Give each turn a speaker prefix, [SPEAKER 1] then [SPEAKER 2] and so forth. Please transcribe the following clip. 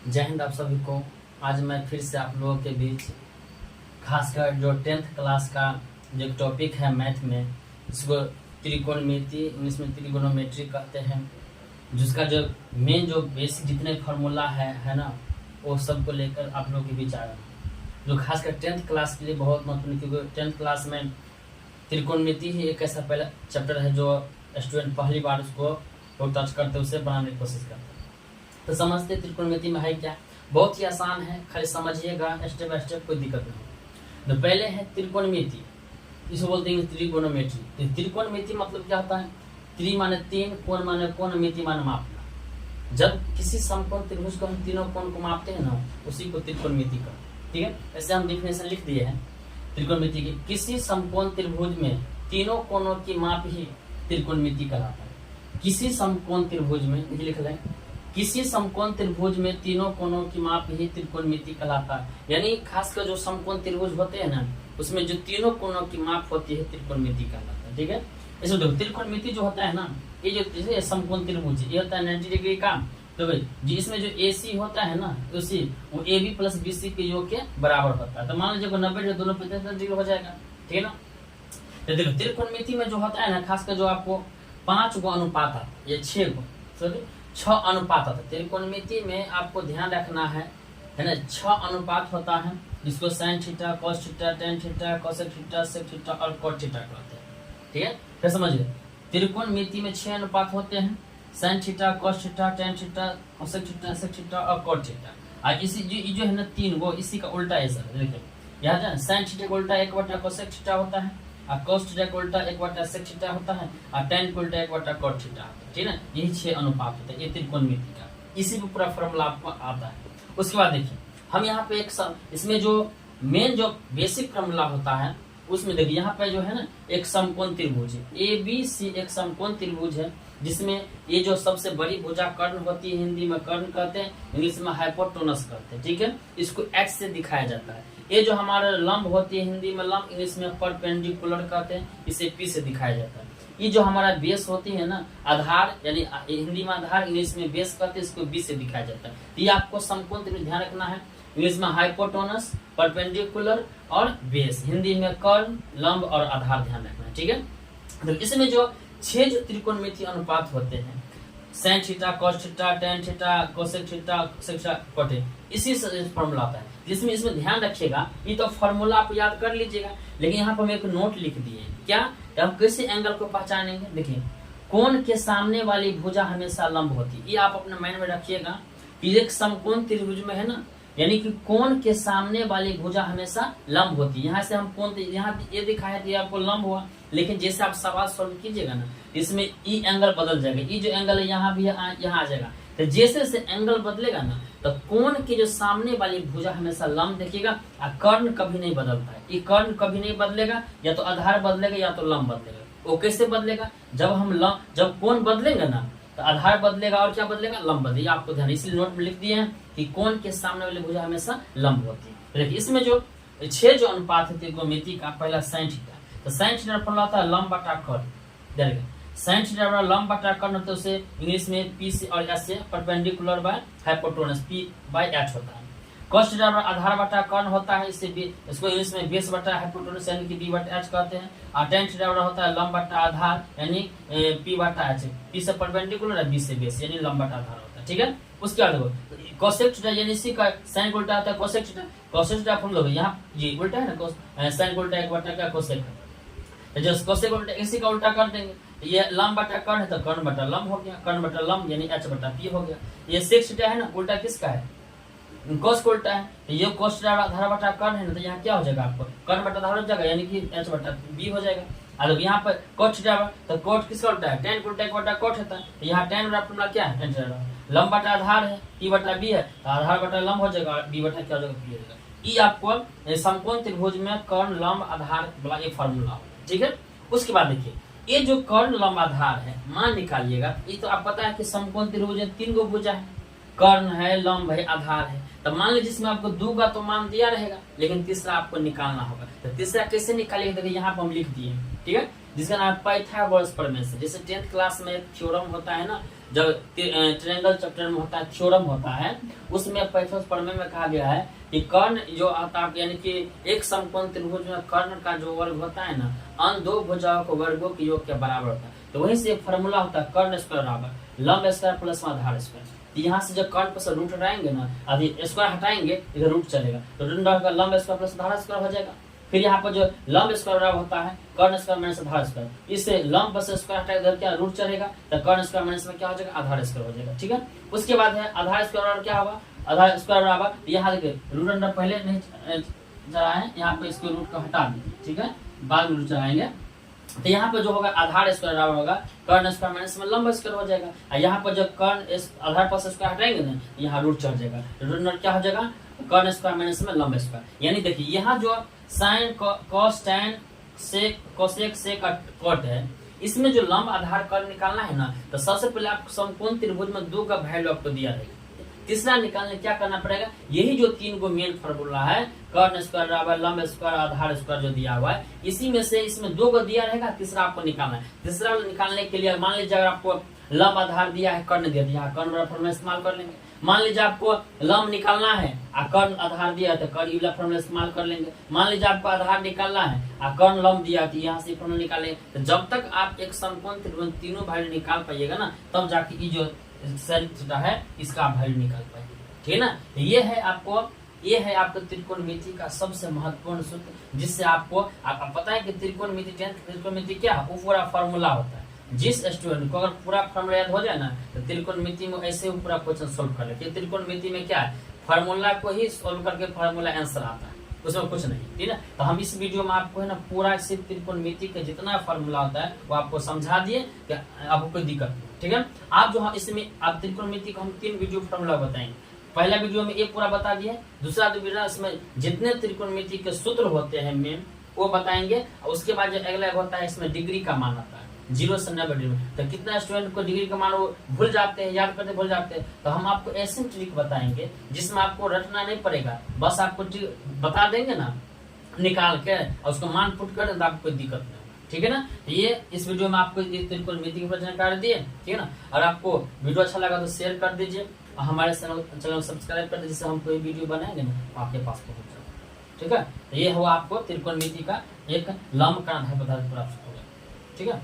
[SPEAKER 1] जय हिंद आप सभी को। आज मैं फिर से आप लोगों के बीच खासकर जो 10th क्लास का जो टॉपिक है मैथ में, इसको त्रिकोणमिति इंग्लिश में त्रिगोनोमेट्री कहते हैं, जिसका जो मेन जो बेसिक जितने फार्मूला है ना, वो सबको लेकर आप लोगों के बीच आ रहा है, जो खासकर 10th क्लास के लिए बहुत महत्वपूर्ण, क्योंकि 10th क्लास में त्रिकोणमिति ही एक ऐसा पहला चैप्टर है जो स्टूडेंट पहली बार उसको टच करते उसे बनाने की कोशिश करते हैं। तो समझते त्रिकोणमिति में है क्या, बहुत ही आसान है, खाली समझिएगा स्टेप बाय स्टेप, कोई दिक्कत नहीं। तो पहले है त्रिकोणमिति, इसको बोलते हैं त्रिगोनोमेट्री। तो त्रिकोणमिति मतलब क्या होता है, त्रि माने तीन, कोण माने कोण, मिति माने मापना। जब किसी समकोण त्रिभुज को हम तीनों कोण को मापते हैं ना, उसी को त्रिकोणमिति कहते हैं। ठीक है, ऐसे हम डिफिनेशन लिख दिए हैं त्रिकोणमिति की। किसी समकोण त्रिभुज में तीनों कोणों की माप ही त्रिकोणमिति कहलाता है। किसी समकोण त्रिभुज में लिख लें, किसी समकोण त्रिभुज में तीनों कोणों की माप ही त्रिकोणमिति कहलाता है। यानी खासकर जो समकोण त्रिभुज होते हैं ना, उसमें जो तीनों कोणों की माप होती है त्रिकोणमिति कहलाता है। ठीक है, इसमें देखो त्रिकोणमिति जो होता है ना, ये जो समकोण त्रिभुज ये होता है 90 डिग्री का। तो भाई जी इसमें जो AC होता है ना, उसी वो AB प्लस BC के योग के बराबर होता है। तो मान लीजिए 90 दोनों 75 डिग्री हो जाएगा। ठीक है ना। तो देखो त्रिकोणमिति में जो होता है ना, खासकर जो आपको 5 गो अनुपात आता है, ये 6 गो सॉरी 6 अनुपात आता है। त्रिकोणमिति में आपको ध्यान रखना है ना, 6 अनुपात होता है, जिसको sine theta, cos theta, tan theta, cosec theta, sec theta और कॉट थीटा कहते हैं। ठीक है, फिर समझिए त्रिकोणमिति में 6 अनुपात होते हैं, sine theta, cos theta, tan theta, cosec theta, sec theta और कॉट थीटा। और इसी जो है ना 3 गो, इसी का उल्टा है सर। देखिए यहाँ जाए साइन थीटा का उल्टा 1/, कोसेक थीटा होता है, और कॉस थीटा का उल्टा 1/, सेक थीटा होता है, और टेन का उल्टा 1/, कॉट थीटा होता है। ठीक है, यही 6 अनुपात होते हैं, ये त्रिकोणमिति का। इसी पे पूरा फॉर्मूला आपको आता है। उसके बाद देखिए हम यहाँ पे इसमें जो मेन जो बेसिक फॉर्मूला होता है, उसमें देखिए यहाँ पे जो है ना एक समकोण त्रिभुज है, ABC एक समकोण त्रिभुज है, जिसमें ये जो सबसे बड़ी भुजा कर्ण होती है, हिंदी में कर्ण कहते हैं, इंग्लिश में हाइपोटेनस कहते हैं। ठीक है, इसको H से दिखाया जाता है। ये जो हमारा लंब होती है, हिंदी में लंब, इंग्लिश में परपेंडिकुलर कहते हैं, इसे P से दिखाया जाता है। ये जो हमारा बेस होती है ना, आधार, यानी हिंदी में आधार, इंग्लिश में बेस कहते हैं, इसको B से दिखाया जाता है। ये आपको समकोण त्रिभुज ध्यान रखना है, इंग्लिश में हाइपोटेनस, परपेंडिकुलर और बेस, हिंदी में कर्ण, लंब और आधार ध्यान रखना है। ठीक है, तो इसमें जो 6 जो त्रिकोणमिति अनुपात होते हैं, sine theta, cos theta, tan theta, cosec theta, sec theta, cot, इसी से फॉर्मूला आता है। जिसमें इसमें ध्यान रखिएगा, ये तो फॉर्मूला आप याद कर लीजिएगा, लेकिन यहाँ पर हम एक नोट लिख दिए। क्या, हम किसी एंगल को पहचानेंगे। देखिए कोण के सामने वाली भुजा हमेशा लंब होती है, ये आप अपने माइंड में रखिएगा कि एक समकोण त्रिभुज में है ना, यानी कि कोण के सामने वाली भुजा हमेशा लंब होती है। यहाँ से हम कोण, यहाँ ये दिखाया दिया आपको लंब हुआ, लेकिन जैसे आप सवाल सॉल्व कीजिएगा ना, इसमें ई एंगल बदल जाएगा, ई जो एंगल है यहाँ भी यहाँ आ जाएगा। तो जैसे जैसे एंगल बदलेगा ना, तो कोण के जो सामने वाली भुजा हमेशा लंब देखिएगा, और कर्ण कभी नहीं बदलता है। ये कर्ण कभी नहीं बदलेगा, या तो आधार बदलेगा या तो लंब बदलेगा। वो कैसे बदलेगा, जब कोण बदलेगा ना, तो आधार बदलेगा और क्या बदलेगा, लंब बदलेगा। आपको ध्यान, इसलिए नोट में लिख दिए हैं कि कोण के सामने वाली भुजा हमेशा लंब होती है। देखिए इसमें जो 6 जो अनुपात है त्रिकोणमिति का, पहला साइन थीटा, तो साइन थीटा फॉर्मूला होता है लंब बटा कर्ण। साइन थीटा बराबर लंब बटा कर्ण होता है, उसे इंग्लिश में P से और S से परपेंडिकुलर बाय हाइपोटेनस P/H होता है। कॉस थीटा बराबर आधार बटा कर्ण होता है, इसको इंग्लिश में बेस बटा हाइपोटेनस यानी कि B/H कहते हैं। और टेन थीटा बराबर होता है लंब बटा आधार यानी P/H, P से परपेंडिकुलर है, B से बेस यानी लंब बटा आधार होता है। ठीक है, उसके बाद देखो कोसेक थीटा, यानी इसी का साइन उल्टा आता है कोसेक थीटा। कोसेक थीटा हम लोग यहाँ जी उल्टा है ना, साइन उल्टा 1/, का कोसेक है, जो कोसेक उल्टा इसी का उल्टा कर देंगे। ये लंब बटा कर्ण है, तो कर्ण बटा लंब हो गया, कर्ण बटा लंब यानी H/P हो गया। ये सेक थीटा है ना, उल्टा किसका है, कोस को उल्टा है, तो ये कोस थीटा आधार बटा कर्ण है ना, तो यहाँ क्या हो जाएगा आपको, कर्ण बटा आधार हो जाएगा, यानी कि H/B हो जाएगा। और यहाँ पर कोट थीटा, तो कोट किसका उल्टा है, टेन उल्टा 1/, कोट होता है, तो यहाँ टेन फॉर्मूला क्या है, टेन थीटा लंब बटा आधार है, P/B है, तो आधार बटा लंब हो जाएगा, B बटा क्या हो जाएगा, P हो जाएगा। ये आपको समकोण त्रिभुज में कर्ण, लंब, आधार वाला ये फॉर्मूला होगा। ठीक है, उसके बाद देखिए ये जो कर्ण, लंब, आधार है, मान निकालिएगा। ये तो आप पता है कि समकोण त्रिभुज में 3 गो भुजा है, कर्ण है, लंब है, आधार है। तो मान लीजिए जिसमें आपको 2 का तो मान दिया रहेगा, लेकिन तीसरा आपको निकालना होगा। तो तीसरा कैसे निकालिएगा, देखिए यहाँ पर हम लिख दिए। ठीक है, जिसका नाम है पाइथागोरस प्रमेय से। जैसे 10th क्लास में एक थ्योरम होता है ना, जब ट्रायंगल चैप्टर में होता है थ्योरम होता है, उसमें पाइथागोरस प्रमेय में कहा गया है कि कर्ण जो आता है, यानी कि एक समकोण त्रिभुज में कर्ण का जो वर्ग होता है ना, अन्य दो भुजाओं के वर्गों के योग के बराबर होता है। तो वहीं से एक फॉर्मूला होता है कर्ण स्क्वायर बराबर लंब स्क्वायर प्लस आधार स्क्वायर। तो यहाँ से जब कर्ण पर से रूट हटाएंगे ना, आधी स्क्वायर हटाएंगे इधर रूट चलेगा, तो लंब स्क्वायर प्लस आधार स्क्वायर हो जाएगा। फिर यहाँ पर जो लंब स्क्वायर बराबर होता है कर्ण स्क्वायर माइनस आधार स्क्वायर, इससे लंब बस स्क्वायर हटाएगा, इधर क्या रूट चलेगा, तो कर्ण स्क्वायर माइनस में क्या हो जाएगा, आधार स्क्वायर हो जाएगा। ठीक है, उसके बाद है आधार स्क्वायर बराबर क्या होगा, आधार स्क्वायर बराबर, यहाँ देखिए रूट अंडर पहले नहीं चला है, यहाँ पे इसके रूट को हटा दीजिए। ठीक है, बाद में रूट चलाएंगे, तो यहाँ पे जो होगा आधार स्क्वायर बराबर होगा कर्ण स्क्वायर माइनस में लंब स्क्वायर हो जाएगा। और यहाँ पर जब कर्ण आधार पर स्क्वायर हटाएंगे ना, यहाँ रूट चढ़ जाएगा, रूट क्या हो जाएगा, कर्ण स्क्वायर माइनस में लंब स्क्वायर। यानी देखिए यहाँ जो sine cos tan sec cosec sec cot है, इसमें जो लंब आधार कर्ण निकालना है ना, तो सबसे पहले आपको समकोण त्रिभुज में 2 का वैल्यू आपको दिया रहेगा। तीसरा निकालने क्या करना पड़ेगा, यही जो 3 गो मेन फॉर्मूला है, कर्ण स्क्वायर बराबर लंब स्क्वायर आधार स्क्वायर जो दिया हुआ है, इसी में से इसमें 2 को दिया रहेगा, तीसरा आपको निकालना है। तीसरा निकालने के लिए मान लीजिए अगर आपको लंब आधार दिया है, कर्ण दे दिया है, कर्ण वाला फॉर्मूला इस्तेमाल कर लेंगे। मान लीजिए आपको लंब निकालना है और कर्ण आधार दिया है, तो कर्ण वाला फॉर्मूला इस्तेमाल कर लेंगे। मान लीजिए आपको आधार निकालना है और कर्ण लंब दिया है, तो यहाँ से फॉर्मूला निकालेंगे। तो जब तक आप एक समकोण त्रिभुज तीनों वैल्यू निकाल पाइएगा ना, तब जाके ये जो सरिता है इसका आप वैल्यू निकाल पाएंगे। ठीक है ना, ये है आपको त्रिकोणमिति का सबसे महत्वपूर्ण सूत्र, जिससे आपको आप पता है कि त्रिकोणमिति 10th त्रिकोणमिति क्या है, वो पूरा फॉर्मूला होता है। जिस स्टूडेंट को अगर पूरा फॉर्मूला याद हो जाए ना, तो त्रिकोणमिति में ऐसे पूरा क्वेश्चन सोल्व कर ले। त्रिकोणमिति में क्या है, फॉर्मूला को ही सोल्व करके फॉर्मूला आंसर आता है, उसमें कुछ नहीं। ठीक है, तो हम इस वीडियो में आपको है ना पूरा सिर्फ त्रिकोणमिति का जितना फॉर्मूला होता है वो आपको समझा दिए कि आपको कोई दिक्कत नहीं। ठीक है, आप जो इसमें आप त्रिकोणमिति को हम 3 वीडियो फॉर्मूला बताएंगे। पहला वीडियो में एक पूरा बता दिया, दूसरा वीडियो इसमें जितने त्रिकोणमिति के सूत्र होते हैं मेन वो बताएंगे, और उसके बाद जो अगला होता है इसमें डिग्री का मान आता है 0 से 90 डिग्री। तो कितना स्टूडेंट को डिग्री का मान वो भूल जाते हैं, याद करते भूल जाते हैं, तो हम आपको ऐसे ट्रिक बताएंगे जिसमें आपको रटना नहीं पड़ेगा, बस आपको बता देंगे ना निकाल के और उसको मान पुट कर दें, आपको कोई दिक्कत नहीं। ठीक है ना, ये इस वीडियो में आपको त्रिकोणमिति की जानकारी दिए। ठीक है ना, और आपको वीडियो अच्छा लगा तो शेयर कर दीजिए, हमारे चैनल को सब्सक्राइब कर दीजिए, जिससे हम कोई वीडियो बनाएंगे ना आपके पास पहुंच जाए। ठीक है, तो ये हुआ आपको त्रिकोणमिति का एक लंब का आधार पदार्थ प्राप्त होगा। ठीक है।